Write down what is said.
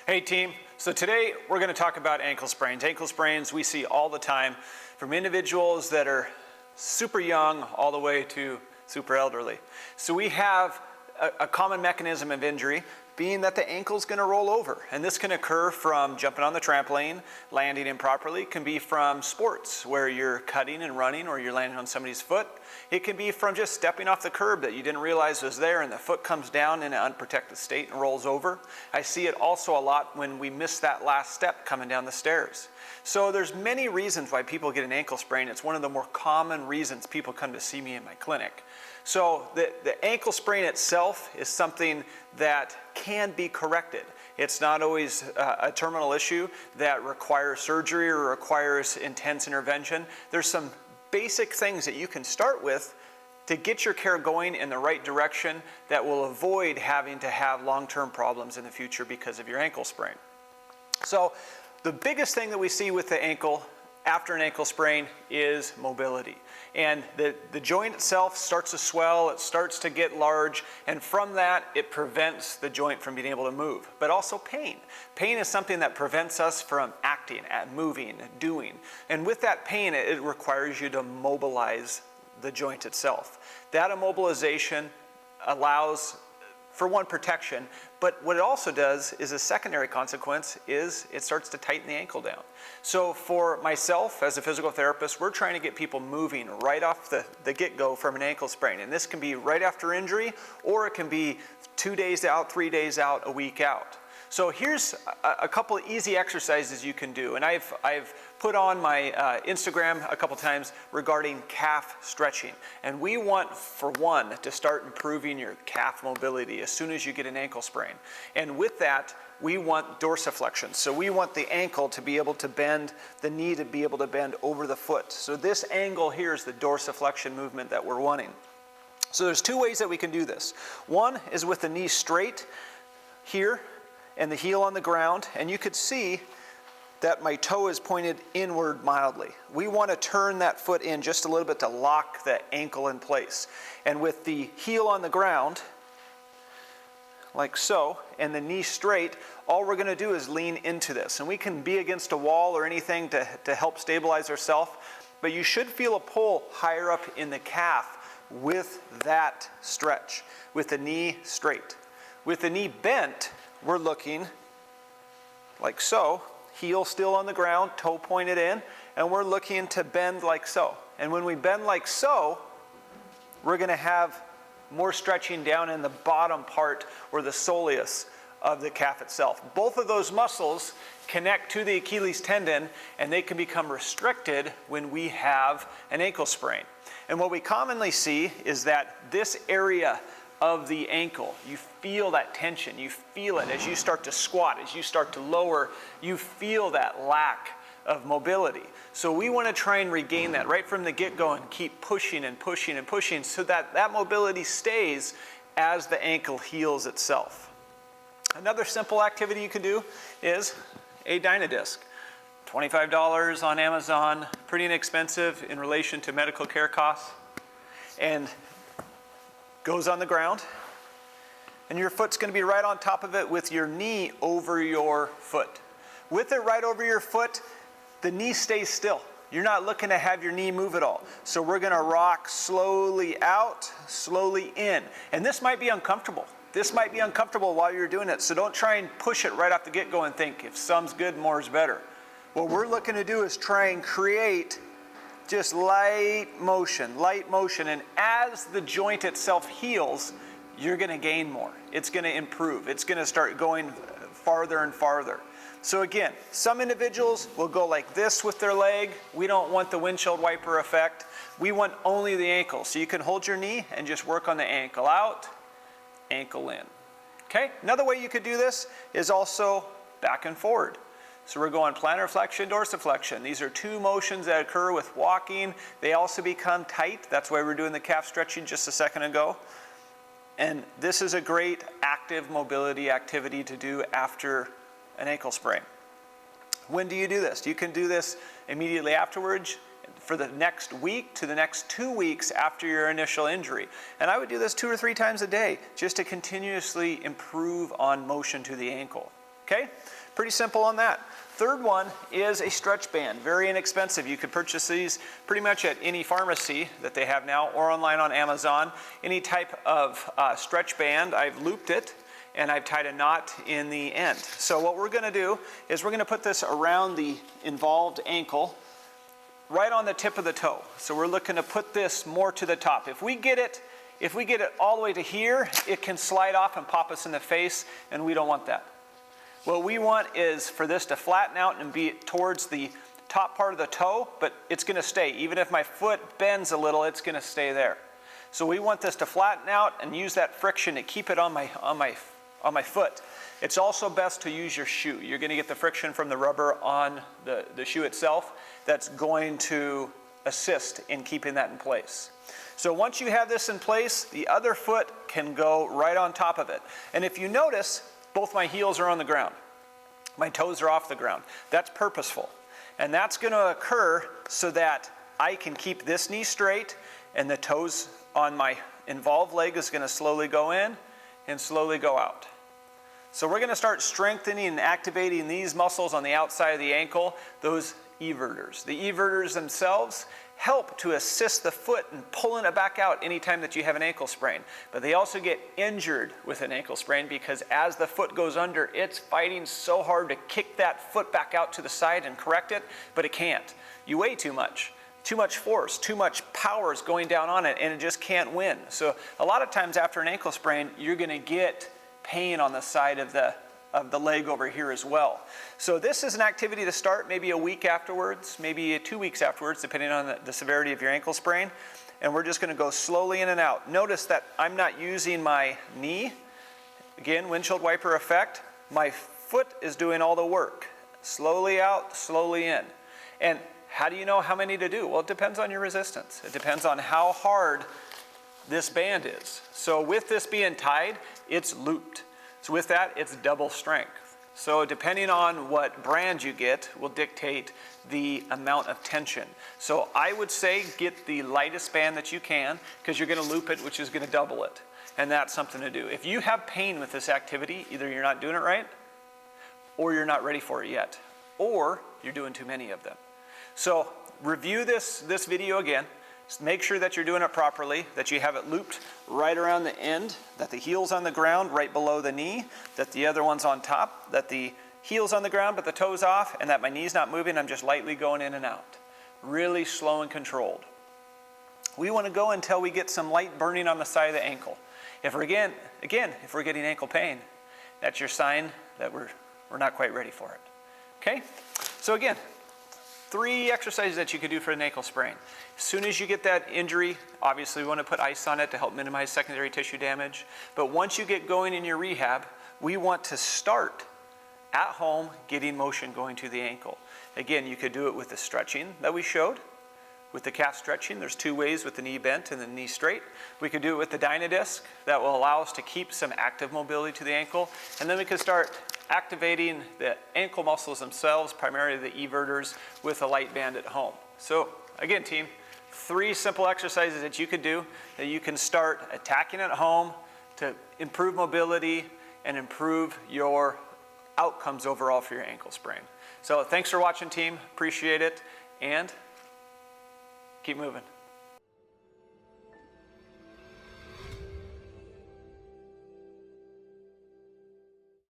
Hey team, so today we're going to talk about ankle sprains. Ankle sprains we see all the time from individuals that are super young all the way to super elderly. So we have a common mechanism of injury being that the ankle is going to roll over, and this can occur from jumping on the trampoline, landing improperly. It can be from sports where you're cutting and running or you're landing on somebody's foot. It can be from just stepping off the curb that you didn't realize was there and the foot comes down in an unprotected state and rolls over. I see it also a lot when we miss that last step coming down the stairs. So there's many reasons why people get an ankle sprain. It's one of the more common reasons people come to see me in my clinic. So the ankle sprain itself is something that can be corrected. It's not always a terminal issue that requires surgery or requires intense intervention. There's some basic things that you can start with to get your care going in the right direction that will avoid having to have long-term problems in the future because of your ankle sprain. So the biggest thing that we see with the ankle after an ankle sprain is mobility. And the joint itself starts to swell, it starts to get large, and from that it prevents the joint from being able to move. But also pain. Pain is something that prevents us from acting, moving, doing. And with that pain, it requires you to mobilize the joint itself. That immobilization allows, for one, protection, but what it also does is a secondary consequence is it starts to tighten the ankle down. So for myself as a physical therapist, we're trying to get people moving right off the get-go from an ankle sprain. And this can be right after injury, or it can be 2 days out, 3 days out, a week out. So here's a couple of easy exercises you can do. And I've put on my Instagram a couple times regarding calf stretching. And we want, for one, to start improving your calf mobility as soon as you get an ankle sprain. And with that, we want dorsiflexion. So we want the ankle to be able to bend, the knee to be able to bend over the foot. So this angle here is the dorsiflexion movement that we're wanting. So there's two ways that we can do this. One is with the knee straight here and the heel on the ground, and you could see that my toe is pointed inward mildly. We want to turn that foot in just a little bit to lock the ankle in place. And with the heel on the ground, like so, and the knee straight, all we're going to do is lean into this. And we can be against a wall or anything to help stabilize ourselves, but you should feel a pull higher up in the calf with that stretch, with the knee straight. With the knee bent, we're looking like so, heel still on the ground, toe pointed in, and we're looking to bend like so. And when we bend like so, we're going to have more stretching down in the bottom part or the soleus of the calf itself. Both of those muscles connect to the Achilles tendon, and they can become restricted when we have an ankle sprain. And what we commonly see is that this area of the ankle, you feel that tension, you feel it as you start to squat, as you start to lower, you feel that lack of mobility. So we want to try and regain that right from the get-go and keep pushing and pushing and pushing so that that mobility stays as the ankle heals itself. Another simple activity you can do is a dyna disc. $25 on Amazon, pretty inexpensive in relation to medical care costs, and goes on the ground, and your foot's going to be right on top of it with your knee over your foot. With it right over your foot, the knee stays still. You're not looking to have your knee move at all. So we're going to rock slowly out, slowly in. And this might be uncomfortable. This might be uncomfortable while you're doing it, so don't try and push it right off the get-go and think if some's good, more's better. What we're looking to do is try and create just light motion, and as the joint itself heals, you're going to gain more. It's going to improve. It's going to start going farther and farther. So again, some individuals will go like this with their leg. We don't want the windshield wiper effect. We want only the ankle. So you can hold your knee and just work on the ankle out, ankle in. Okay? Another way you could do this is also back and forward. So we're going plantar flexion, dorsiflexion. These are two motions that occur with walking. They also become tight. That's why we're doing the calf stretching just a second ago. And this is a great active mobility activity to do after an ankle sprain. When do you do this? You can do this immediately afterwards for the next week to the next 2 weeks after your initial injury. And I would do this 2 or 3 times a day just to continuously improve on motion to the ankle. Okay, pretty simple on that. Third one is a stretch band, very inexpensive. You could purchase these pretty much at any pharmacy that they have now or online on Amazon. Any type of stretch band, I've looped it and I've tied a knot in the end. So what we're gonna do is we're gonna put this around the involved ankle, right on the tip of the toe. So we're looking to put this more to the top. If we get it all the way to here, it can slide off and pop us in the face, and we don't want that. What we want is for this to flatten out and be towards the top part of the toe, but it's gonna stay. Even if my foot bends a little, it's gonna stay there. So we want this to flatten out and use that friction to keep it on my foot. It's also best to use your shoe. You're gonna get the friction from the rubber on the shoe itself that's going to assist in keeping that in place. So once you have this in place, the other foot can go right on top of it. And if you notice, both my heels are on the ground. My toes are off the ground. That's purposeful. And that's gonna occur so that I can keep this knee straight and the toes on my involved leg is gonna slowly go in and slowly go out. So we're gonna start strengthening and activating these muscles on the outside of the ankle, those everters. The everters themselves help to assist the foot in pulling it back out anytime that you have an ankle sprain. But they also get injured with an ankle sprain because as the foot goes under, it's fighting so hard to kick that foot back out to the side and correct it, but it can't. You weigh too much force, too much power is going down on it, and it just can't win. So a lot of times after an ankle sprain, you're gonna get pain on the side of the leg over here as well. So this is an activity to start maybe a week afterwards, maybe 2 weeks afterwards, depending on the severity of your ankle sprain. And we're just gonna go slowly in and out. Notice that I'm not using my knee. Again, windshield wiper effect. My foot is doing all the work. Slowly out, slowly in. And how do you know how many to do? Well, it depends on your resistance. It depends on how hard this band is. So with this being tied, it's looped. So with that, it's double strength. So depending on what brand you get will dictate the amount of tension. So I would say get the lightest band that you can because you're gonna loop it, which is gonna double it. And that's something to do. If you have pain with this activity, either you're not doing it right or you're not ready for it yet, or you're doing too many of them. So review this video again. Just make sure that you're doing it properly, that you have it looped right around the end, that the heel's on the ground right below the knee, that the other one's on top, that the heel's on the ground but the toe's off, and that my knee's not moving, I'm just lightly going in and out. Really slow and controlled. We want to go until we get some light burning on the side of the ankle. If we're if we're getting ankle pain, that's your sign that we're not quite ready for it. Okay? So again, 3 exercises that you could do for an ankle sprain. As soon as you get that injury, obviously we want to put ice on it to help minimize secondary tissue damage. But once you get going in your rehab, we want to start at home getting motion going to the ankle. Again, you could do it with the stretching that we showed. With the calf stretching, there's 2 ways with the knee bent and the knee straight. We could do it with the dyna disc. That will allow us to keep some active mobility to the ankle. And then we could start activating the ankle muscles themselves, primarily the everters, with a light band at home. So again, team, 3 simple exercises that you could do that you can start attacking at home to improve mobility and improve your outcomes overall for your ankle sprain. So thanks for watching, team. Appreciate it, and keep moving.